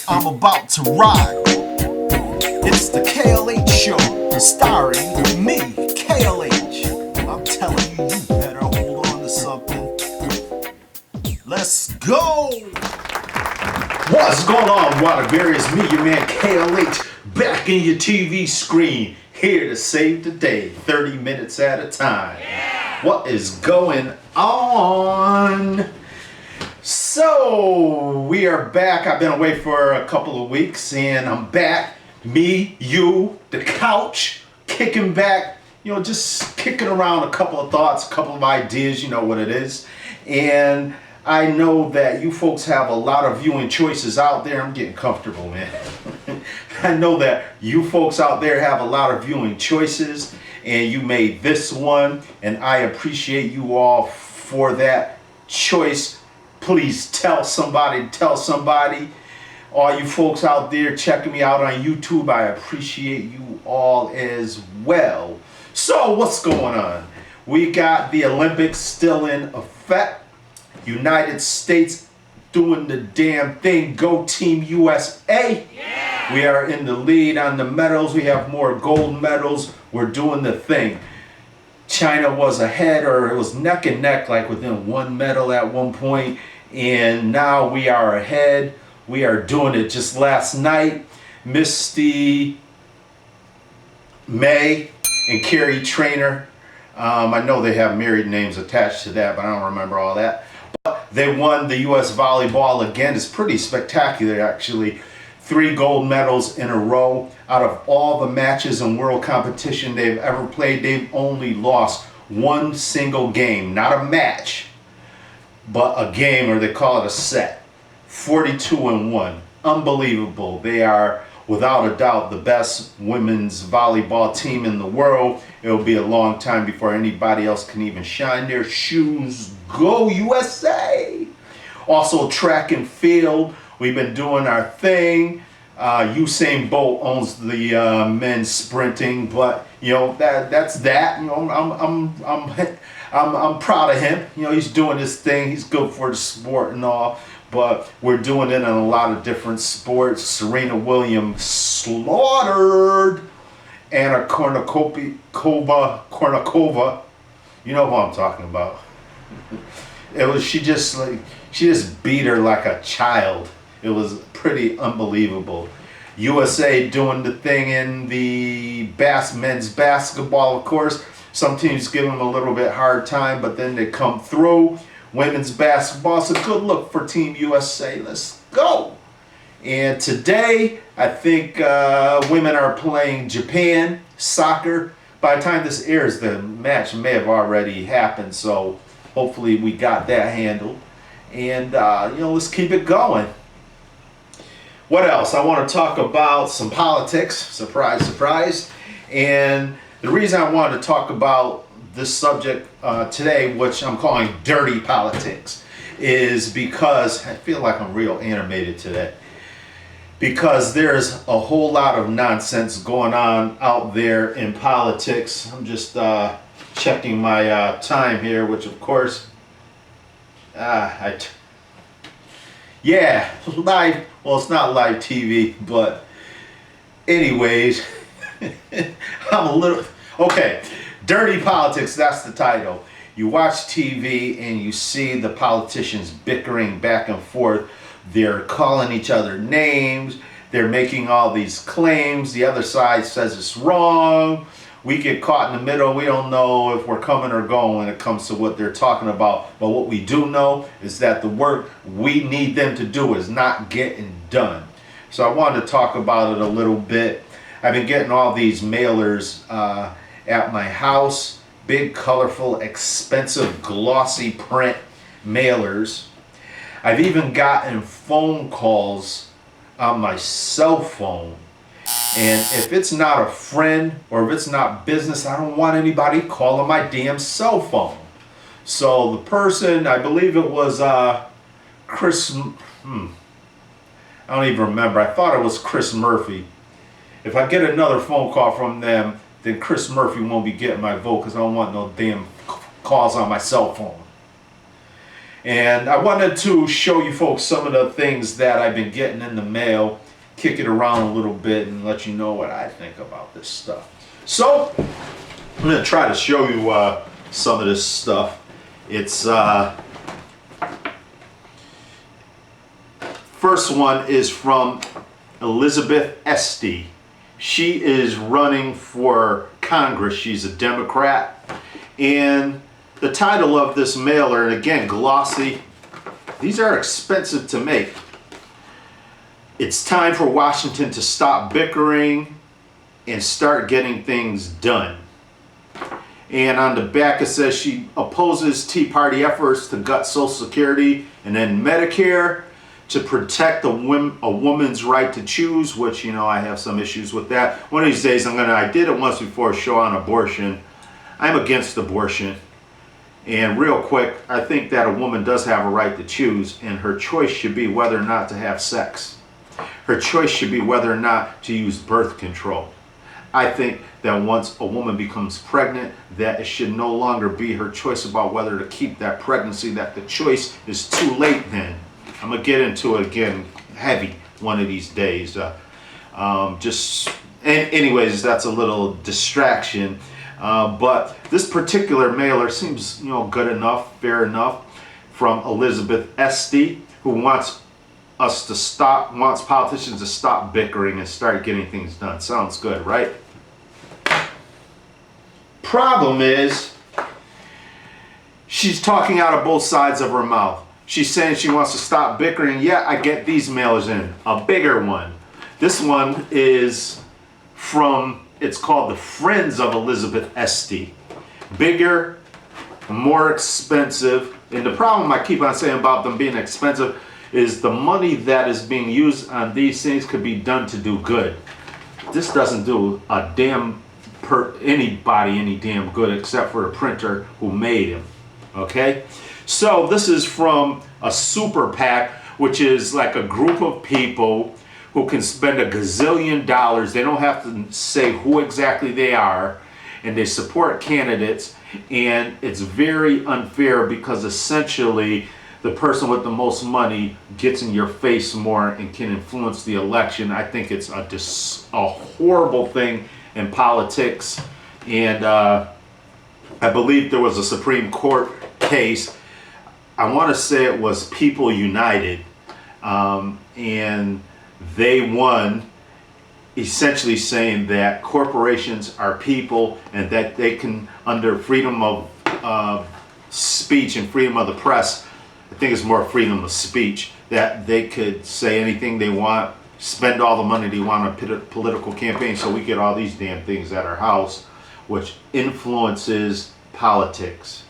I'm about to ride. It's the KLH show, starring me, KLH. I'm telling you, you better hold on to something. Let's go! What's going on, Waterbury? It's me, your man KLH, back in your TV screen, here to save the day, 30 minutes at a time. Yeah. What is going on? So, we are back. I've been away for a couple of weeks, and I'm back. Me, you, the couch, kicking back, just kicking around a couple of thoughts, a couple of ideas, you know what it is. And I know that you folks have a lot of viewing choices out there. I'm getting comfortable, man. I know that you folks out there have a lot of viewing choices, and you made this one, and I appreciate you all for that choice. Please tell somebody. All you folks out there checking me out on YouTube, I appreciate you all as well. So what's going on? We got the Olympics still in effect. United States doing the damn thing. Go Team USA. Yeah. We are in the lead on the medals. We have more gold medals. We're doing the thing. China was ahead, or it was neck and neck, like within one medal at one point. And now we are ahead. We are doing it. Just last night, Misty, May, and Carrie Trainer. I know they have married names attached to that, but I don't remember all that. But they won the U.S. volleyball again. It's pretty spectacular, actually. 3 gold medals in a row. Out of all the matches in world competition they've ever played, they've only lost one single game. Not a match, but a game, or they call it a set. 42-1. Unbelievable. They are, without a doubt, the best women's volleyball team in the world. It'll be a long time before anybody else can even shine their shoes. Go USA! Also, track and field. We've been doing our thing. Usain Bolt owns the men's sprinting, but that's that. I'm proud of him. He's doing his thing. He's good for the sport and all. But we're doing it in a lot of different sports. Serena Williams slaughtered Anna Kournikova. You know who I'm talking about. She just beat her like a child. It was pretty unbelievable. USA doing the thing in the men's basketball, of course. Some teams give them a little bit hard time, but then they come through. Women's basketball, it's a good look for Team USA. Let's go. And today, I think women are playing Japan soccer. By the time this airs, the match may have already happened, so hopefully we got that handled. And let's keep it going. What else? I want to talk about some politics. Surprise, surprise. And the reason I wanted to talk about this subject today, which I'm calling dirty politics, is because I feel like I'm real animated today. Because there's a whole lot of nonsense going on out there in politics. I'm just checking my time here, which of course, live. Well, it's not live TV, but anyways, I'm a little okay. Dirty politics, that's the title. You watch TV and you see the politicians bickering back and forth. They're calling each other names. They're making all these claims. The other side says it's wrong. We get caught in the middle. We don't know if we're coming or going when it comes to what they're talking about. But what we do know is that the work we need them to do is not getting done. So I wanted to talk about it a little bit. I've been getting all these mailers at my house. Big, colorful, expensive, glossy print mailers. I've even gotten phone calls on my cell phone. And if it's not a friend or if it's not business, I don't want anybody calling my damn cell phone. So the person, I believe it was Chris, I don't even remember. I thought it was Chris Murphy. If I get another phone call from them, then Chris Murphy won't be getting my vote because I don't want no damn calls on my cell phone. And I wanted to show you folks some of the things that I've been getting in the mail, kick it around a little bit, and let you know what I think about this stuff. So, I'm going to try to show you some of this stuff. It's first one is from Elizabeth Esty. She is running for Congress. She's a Democrat. And the title of this mailer, and again, glossy, these are expensive to make. It's time for Washington to stop bickering and start getting things done. And on the back it says she opposes Tea Party efforts to gut Social Security and then Medicare to protect a woman's right to choose, which, you know, I have some issues with that. One of these days I did it once before, a show on abortion. I'm against abortion. And real quick, I think that a woman does have a right to choose, and her choice should be whether or not to have sex. Her choice should be whether or not to use birth control. I think that once a woman becomes pregnant, that it should no longer be her choice about whether to keep that pregnancy, that the choice is too late then. I'm going to get into it again heavy one of these days. Anyways, that's a little distraction. But this particular mailer seems, you know, good enough, fair enough, from Elizabeth Esty, who wants politicians to stop bickering and start getting things done. Sounds good, right? Problem is, she's talking out of both sides of her mouth. She's saying she wants to stop bickering. Yeah, I get these mailers in. A bigger one. This one is from, it's called the Friends of Elizabeth Esty. Bigger, more expensive. And the problem I keep on saying about them being expensive is the money that is being used on these things could be done to do good. This doesn't do a damn anybody any damn good except for the printer who made him. Okay? So this is from a super PAC, which is like a group of people who can spend $1 gazillion. They don't have to say who exactly they are, and they support candidates. And it's very unfair because essentially the person with the most money gets in your face more and can influence the election. I think it's a horrible thing in politics. And I believe there was a Supreme Court case. I want to say it was People United, and they won, essentially saying that corporations are people and that they can, under freedom of speech and freedom of the press, I think it's more freedom of speech, that they could say anything they want, spend all the money they want on political campaigns, so we get all these damn things at our house, which influences politics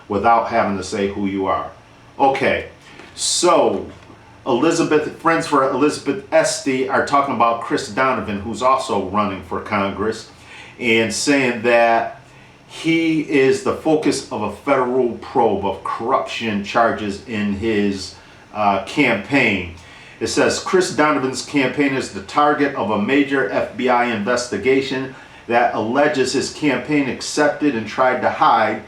without having to say who you are. Okay, so Friends for Elizabeth Esty are talking about Chris Donovan, who's also running for Congress, and saying that he is the focus of a federal probe of corruption charges in his campaign. It says Chris Donovan's campaign is the target of a major FBI investigation that alleges his campaign accepted and tried to hide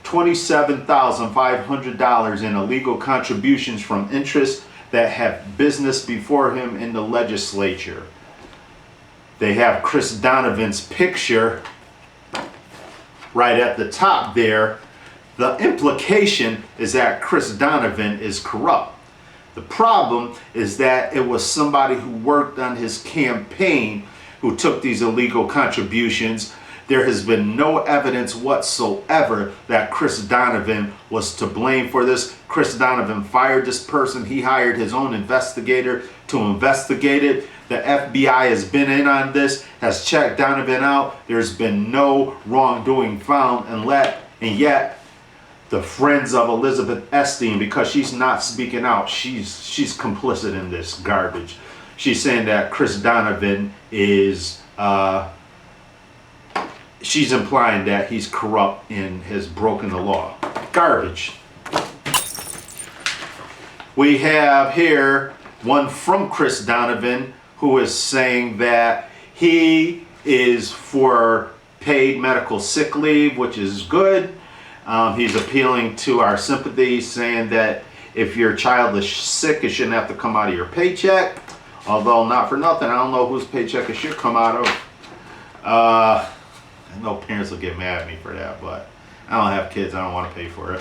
$27,500 in illegal contributions from interests that have business before him in the legislature. They have Chris Donovan's picture right at the top there. The implication is that Chris Donovan is corrupt. The problem is that it was somebody who worked on his campaign who took these illegal contributions. There has been no evidence whatsoever that Chris Donovan was to blame for this. Chris Donovan fired this person. He hired his own investigator to investigate it. The FBI has been in on this, has checked Donovan out. There's been no wrongdoing found, and yet the Friends of Elizabeth Esty, because she's not speaking out, she's complicit in this garbage. She's saying that Chris Donovan is she's implying that he's corrupt and has broken the law. Garbage. We have here one from Chris Donovan who is saying that he is for paid medical sick leave, which is good. He's appealing to our sympathy, saying that if your child is sick, it shouldn't have to come out of your paycheck. Although, not for nothing, I don't know whose paycheck it should come out of. I know parents will get mad at me for that, but I don't have kids. I don't want to pay for it.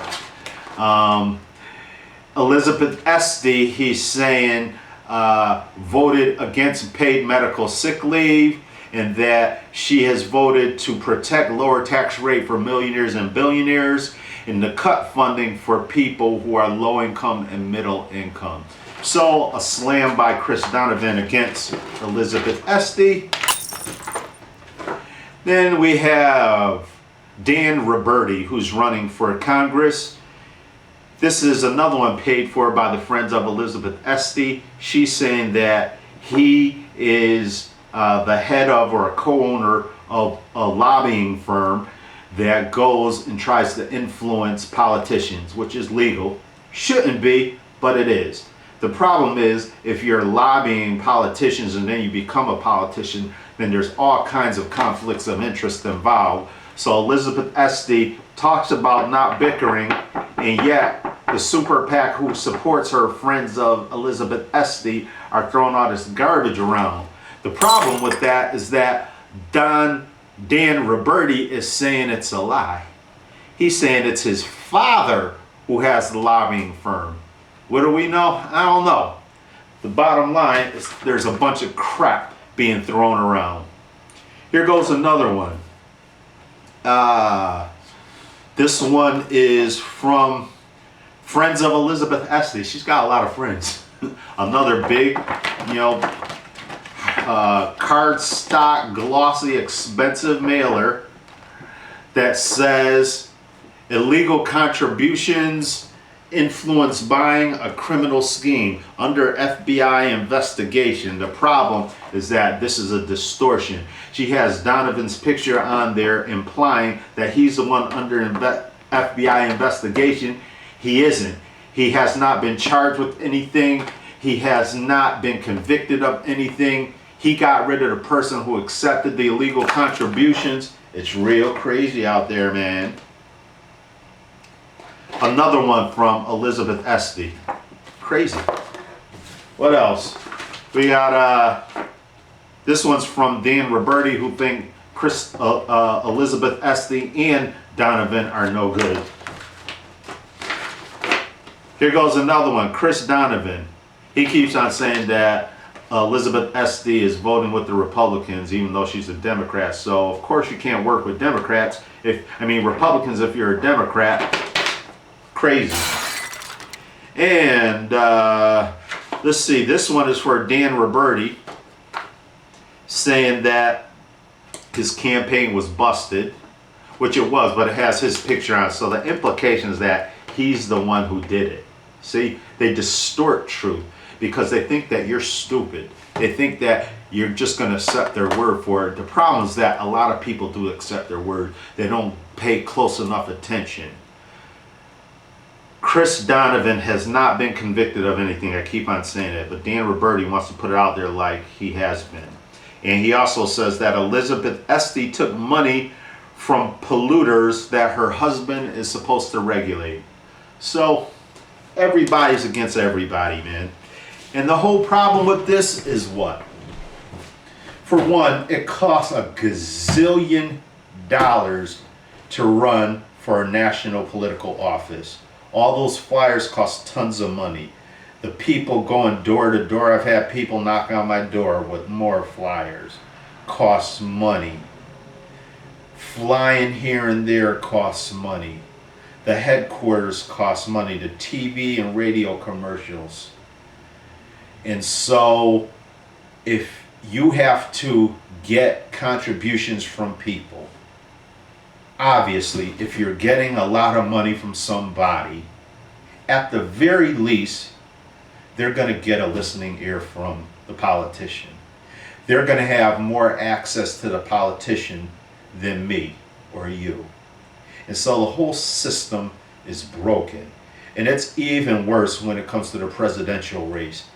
Elizabeth Esty, he's saying, voted against paid medical sick leave, and that she has voted to protect lower tax rate for millionaires and billionaires and to cut funding for people who are low income and middle income. So a slam by Chris Donovan against Elizabeth Esty. Then we have Dan Roberti, who's running for Congress. This is another one paid for by the friends of Elizabeth Esty. She's saying that he is the head of or a co-owner of a lobbying firm that goes and tries to influence politicians, which is legal. Shouldn't be, but it is. The problem is, if you're lobbying politicians and then you become a politician, then there's all kinds of conflicts of interest involved. So Elizabeth Esty talks about not bickering, and yet the super PAC who supports her, friends of Elizabeth Esty, are throwing all this garbage around. The problem with that is that Dan Roberti is saying it's a lie. He's saying it's his father who has the lobbying firm. What do we know? I don't know. The bottom line is there's a bunch of crap being thrown around. Here goes another one. This one is from friends of Elizabeth Esty. She's got a lot of friends. Another big, cardstock, glossy, expensive mailer that says illegal contributions influence buying a criminal scheme under FBI investigation. The problem is that this is a distortion. She has Donovan's picture on there implying that he's the one under FBI investigation. He isn't. He has not been charged with anything. He has not been convicted of anything. He got rid of the person who accepted the illegal contributions. It's real crazy out there, man. Another one from Elizabeth Esty. Crazy. What else? We got this one's from Dan Roberti, who think Elizabeth Esty and Donovan are no good. Here goes another one. Chris Donovan. He keeps on saying that Elizabeth Esty is voting with the Republicans, even though she's a Democrat. So of course you can't work with Democrats. Republicans, if you're a Democrat. Crazy. And let's see, this one is for Dan Roberti, saying that his campaign was busted, which it was, but it has his picture on it. So the implication is that he's the one who did it. See, they distort truth because they think that you're stupid. They think that you're just going to accept their word for it. The problem is that a lot of people do accept their word. They don't pay close enough attention. Chris Donovan has not been convicted of anything. I keep on saying it, but Dan Roberti wants to put it out there like he has been. And he also says that Elizabeth Esty took money from polluters that her husband is supposed to regulate. So everybody's against everybody, man. And the whole problem with this is what? For one, it costs a gazillion dollars to run for a national political office. All those flyers cost tons of money. The people going door to door, I've had people knock on my door with more flyers. Costs money. Flying here and there costs money. The headquarters costs money. The TV and radio commercials. And so if you have to get contributions from people, obviously, if you're getting a lot of money from somebody, at the very least, they're going to get a listening ear from the politician. They're going to have more access to the politician than me or you. And so the whole system is broken. And it's even worse when it comes to the presidential race.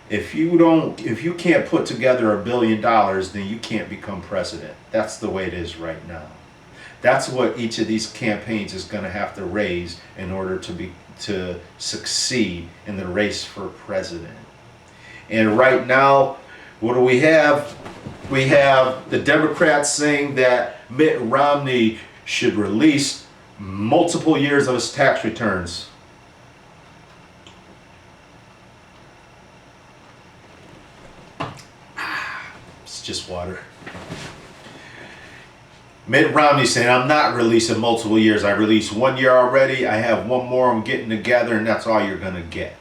If you can't put together $1 billion, then you can't become president. That's the way it is right now. That's what each of these campaigns is going to have to raise in order to to succeed in the race for president. And right now, what do we have? We have the Democrats saying that Mitt Romney should release multiple years of his tax returns. It's just water. Mitt Romney saying, I'm not releasing multiple years. I released 1 year already. I have one more I'm getting together, and that's all you're going to get.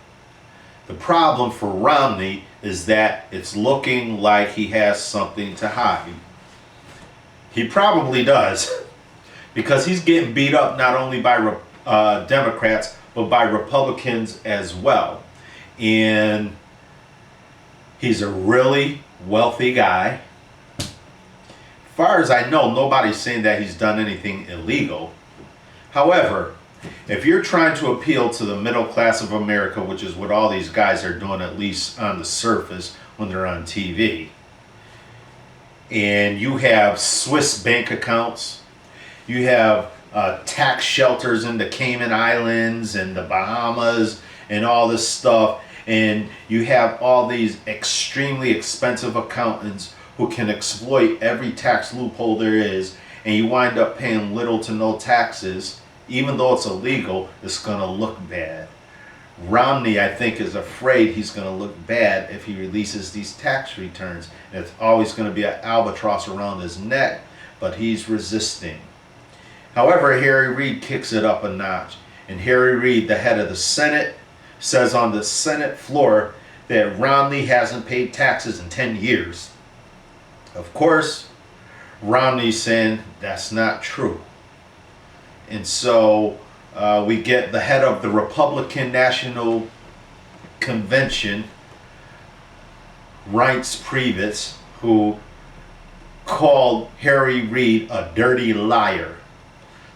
The problem for Romney is that it's looking like he has something to hide. He probably does, because he's getting beat up not only by Democrats, but by Republicans as well. And he's a really wealthy guy. As far as I know, nobody's saying that he's done anything illegal. However, if you're trying to appeal to the middle class of America, which is what all these guys are doing, at least on the surface when they're on TV, and you have Swiss bank accounts, you have tax shelters in the Cayman Islands and the Bahamas and all this stuff, and you have all these extremely expensive accountants who can exploit every tax loophole there is, and you wind up paying little to no taxes. Even though it's illegal, it's going to look bad. Romney, I think, is afraid he's going to look bad if he releases these tax returns. And it's always going to be an albatross around his neck, but he's resisting. However, Harry Reid kicks it up a notch. And Harry Reid, the head of the Senate, says on the Senate floor that Romney hasn't paid taxes in 10 years. Of course, Romney's saying that's not true. And so we get the head of the Republican National Convention, Reince Priebus, who called Harry Reid a dirty liar.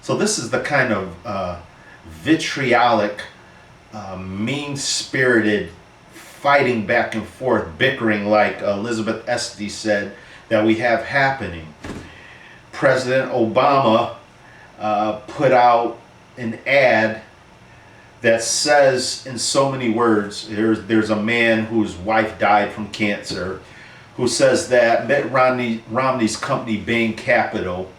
So this is the kind of vitriolic, mean-spirited fighting back and forth, bickering, like Elizabeth Estes said, that we have happening. President Obama put out an ad that says in so many words, there's a man whose wife died from cancer, who says that Mitt Romney's company, Bain Capital,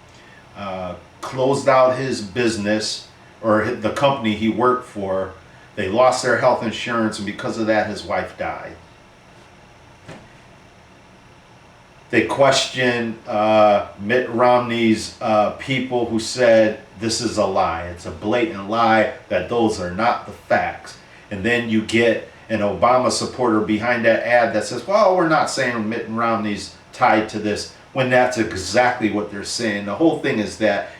closed out his business, or the company he worked for. They lost their health insurance, and because of that, his wife died. They questioned Mitt Romney's people, who said this is a lie. It's a blatant lie, that those are not the facts. And then you get an Obama supporter behind that ad that says, well, we're not saying Mitt Romney's tied to this, when that's exactly what they're saying. The whole thing is that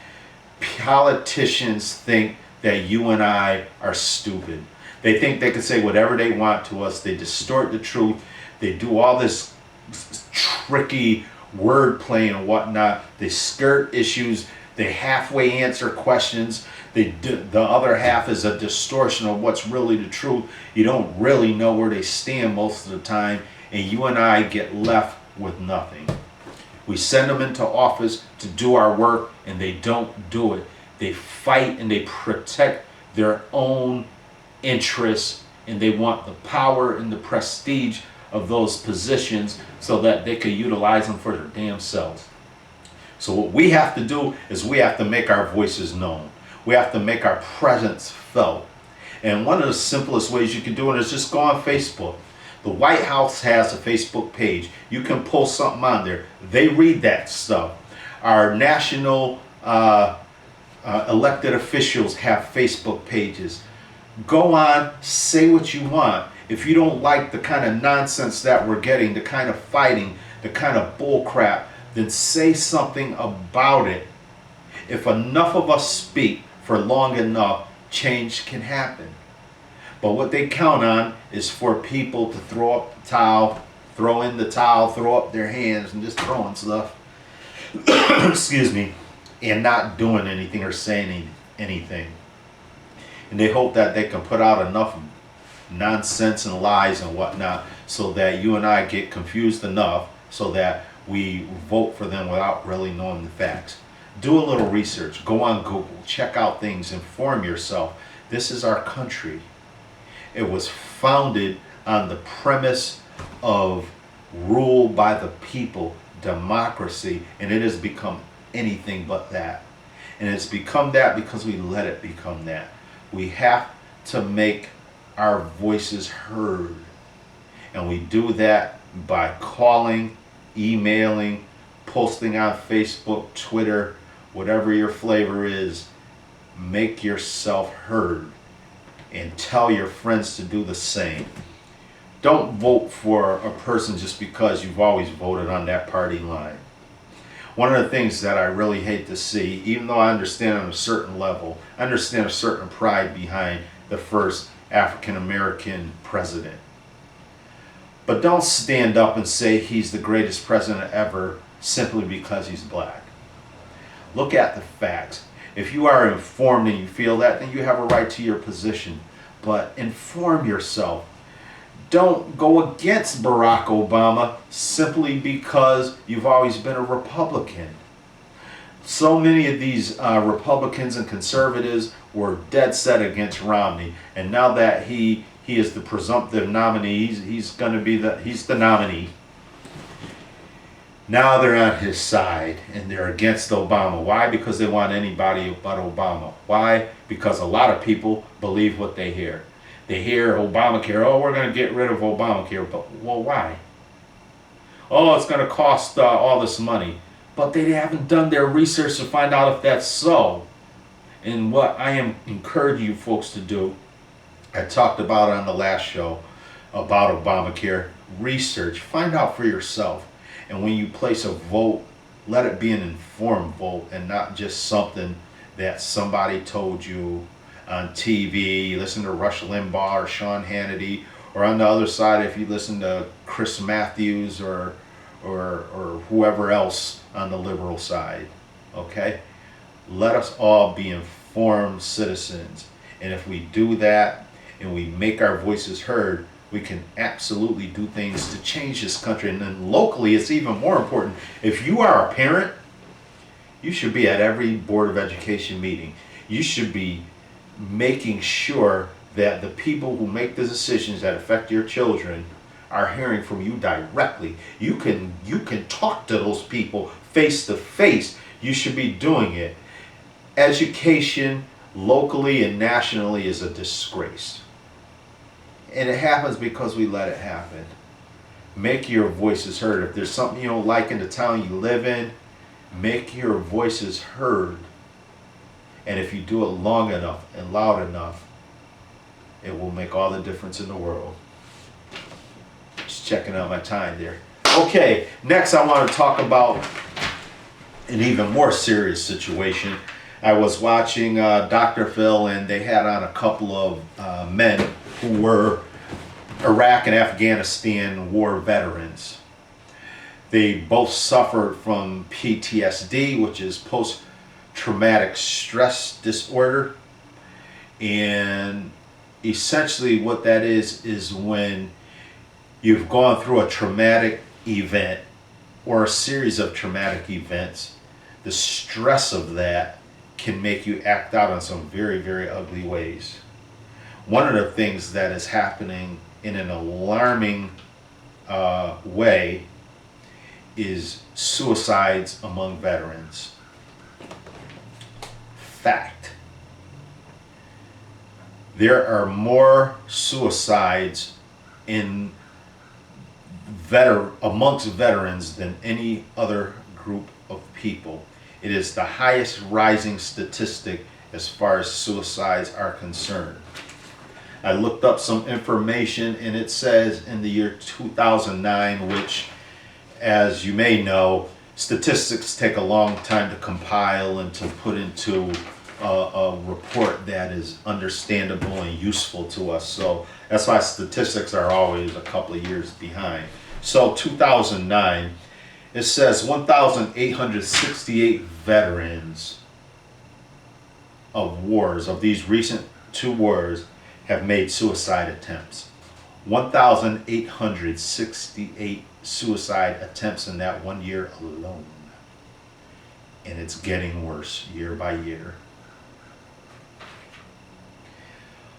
politicians think that you and I are stupid. They think they can say whatever they want to us. They distort the truth. They do all this tricky wordplay and whatnot. They skirt issues. They halfway answer questions. The other half is a distortion of what's really the truth. You don't really know where they stand most of the time, and you and I get left with nothing. We send them into office to do our work, and they don't do it. They fight and they protect their own interests, and they want the power and the prestige of those positions so that they can utilize them for their damn selves. So what we have to do is we have to make our voices known. We have to make our presence felt. And one of the simplest ways you can do it is just go on Facebook. The White House has a Facebook page. You can post something on there. They read that stuff. Our national elected officials have Facebook pages. Go on, say what you want. If you don't like the kind of nonsense that we're getting, the kind of fighting, the kind of bullcrap, then say something about it. If enough of us speak for long enough, change can happen. But what they count on is for people to throw up the towel, throw in the towel, throw up their hands, and just throwing stuff. Excuse me. And not doing anything or saying anything. And they hope that they can put out enough nonsense and lies and whatnot so that you and I get confused enough so that we vote for them without really knowing the facts. Do a little research. Go on Google. Check out things. Inform yourself. This is our country. It was founded on the premise of rule by the people, democracy, and it has become anything but that. And it's become that because we let it become that. We have to make our voices heard. And we do that by calling, emailing, posting on Facebook, Twitter, whatever your flavor is. Make yourself heard and tell your friends to do the same. Don't vote for a person just because you've always voted on that party line. One of the things that I really hate to see, even though I understand on a certain level, I understand a certain pride behind the first African American president. But don't stand up and say he's the greatest president ever simply because he's black. Look at the facts. If you are informed and you feel that, then you have a right to your position. But inform yourself. Don't go against Barack Obama simply because you've always been a Republican. So many of these Republicans and conservatives were dead set against Romney, and now that he is the presumptive nominee, he's the nominee. Now they're on his side and they're against Obama. Why? Because they want anybody but Obama. Why? Because a lot of people believe what they hear. They hear Obamacare. Oh, we're going to get rid of Obamacare. But, well, why? Oh, it's going to cost all this money. But they haven't done their research to find out if that's so. And what I am encouraging you folks to do, I talked about on the last show about Obamacare. Research. Find out for yourself. And when you place a vote, let it be an informed vote and not just something that somebody told you on TV. You listen to Rush Limbaugh or Sean Hannity, or on the other side, if you listen to Chris Matthews or whoever else on the liberal side. Okay? Let us all be informed citizens. And if we do that and we make our voices heard, we can absolutely do things to change this country. And then locally, it's even more important. If you are a parent, you should be at every Board of Education meeting. You should be making sure that the people who make the decisions that affect your children are hearing from you directly. You can talk to those people face to face. You should be doing it. Education locally and nationally is a disgrace. And it happens because we let it happen. Make your voices heard. If there's something you don't like in the town you live in, make your voices heard. And if you do it long enough and loud enough, it will make all the difference in the world. Just checking out my time there. Okay, next I want to talk about an even more serious situation. I was watching Dr. Phil, and they had on a couple of men who were Iraq and Afghanistan war veterans. They both suffered from PTSD, which is post-traumatic stress disorder. And essentially what that is when you've gone through a traumatic event or a series of traumatic events, the stress of that can make you act out in some very, very ugly ways. One of the things that is happening in an alarming way is suicides among veterans. Fact. There are more suicides amongst veterans than any other group of people. It is the highest rising statistic as far as suicides are concerned. I looked up some information, and it says in the year 2009, which, as you may know, statistics take a long time to compile and to put into a report that is understandable and useful to us. So that's why statistics are always a couple of years behind. So 2009, it says 1,868 veterans of wars, of these recent two wars, have made suicide attempts. 1,868 suicide attempts in that 1 year alone. And it's getting worse year by year.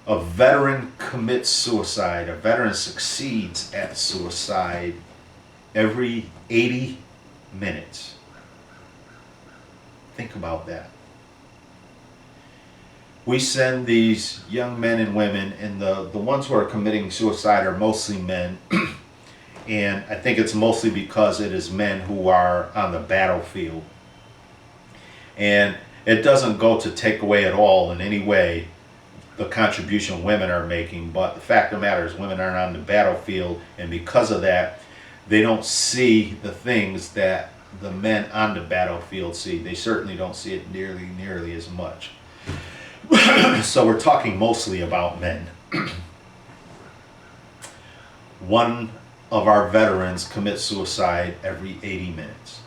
A veteran commits suicide. A veteran succeeds at suicide every 80 minutes. Think about that. We send these young men and women, and the ones who are committing suicide are mostly men. And I think it's mostly because it is men who are on the battlefield. And it doesn't go to take away at all in any way the contribution women are making, but the fact of the matter is women aren't on the battlefield, and because of that, they don't see the things that the men on the battlefield see. They certainly don't see it nearly as much. So we're talking mostly about men. One of our veterans commits suicide every 80 minutes.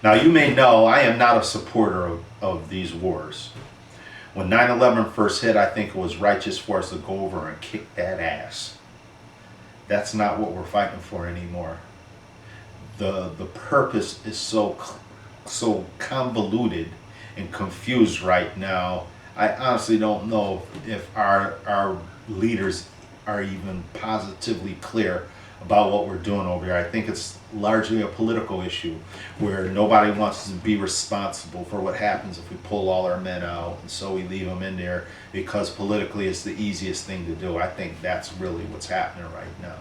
Now, you may know I am not a supporter of these wars. When 9/11 first hit, I think it was righteous for us to go over and kick that ass. That's not what we're fighting for anymore. The purpose is so convoluted and confused right now. I honestly don't know if our leaders are even positively clear about what we're doing over here. I think it's largely a political issue where nobody wants to be responsible for what happens if we pull all our men out, and so we leave them in there because politically it's the easiest thing to do. I think that's really what's happening right now.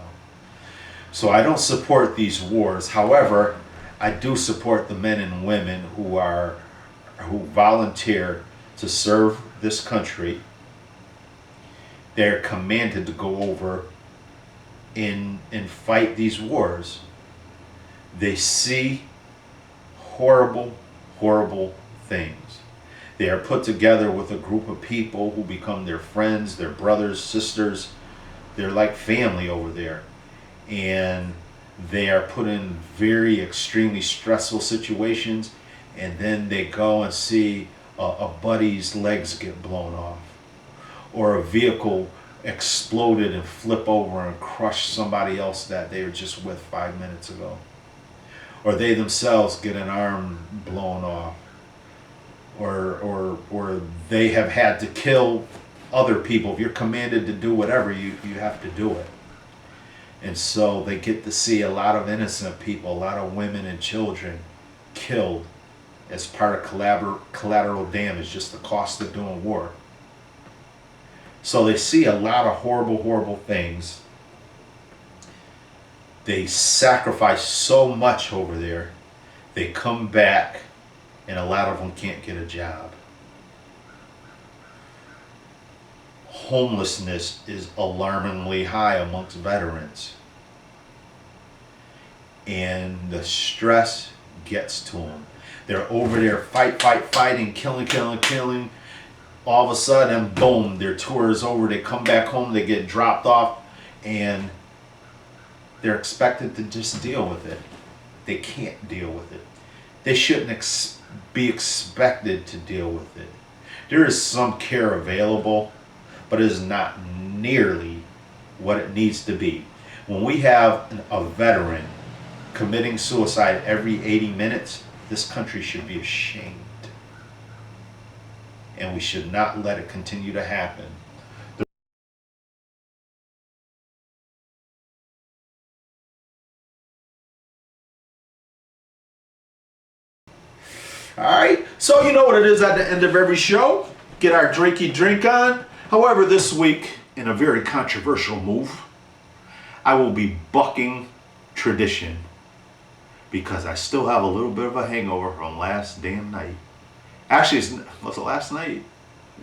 So I don't support these wars. However, I do support the men and women who volunteer to serve this country. They're commanded to go over and fight these wars. They see horrible things. They are put together with a group of people who become their friends, their brothers, sisters. They're like family over there. And they are put in very extremely stressful situations, and then they go and see a buddy's legs get blown off, or a vehicle exploded and flip over and crush somebody else that they were just with 5 minutes ago, or they themselves get an arm blown off, or they have had to kill other people. If you're commanded to do whatever, you have to do it. And so they get to see a lot of innocent people, a lot of women and children killed as part of collateral damage, just the cost of doing war. So they see a lot of horrible things. They sacrifice so much over there. They come back, and a lot of them can't get a job. Homelessness is alarmingly high amongst veterans. And the stress gets to them. They're over there fighting, killing. All of a sudden, boom, their tour is over. They come back home, they get dropped off, and they're expected to just deal with it. They can't deal with it. They shouldn't be expected to deal with it. There is some care available, but it is not nearly what it needs to be. When we have a veteran committing suicide every 80 minutes, this country should be ashamed. And we should not let it continue to happen. Alright, so you know what it is at the end of every show. Get our drinky drink on. However, this week, in a very controversial move, I will be bucking tradition because I still have a little bit of a hangover from last damn night. Actually, was it last night?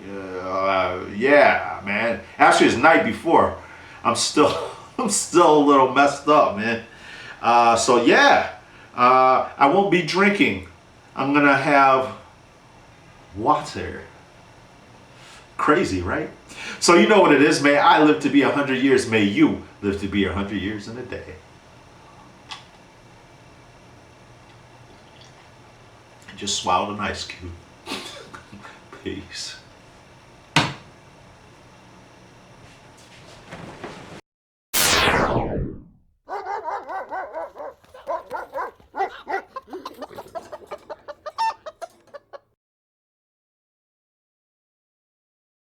Yeah, man. Actually, it's the night before. I'm still a little messed up, man. So yeah, I won't be drinking. I'm gonna have water. Crazy, right? So you know what it is, man. I live to be 100 years. May you live to be 100 years in a day. Just swallowed an ice cube. Peace.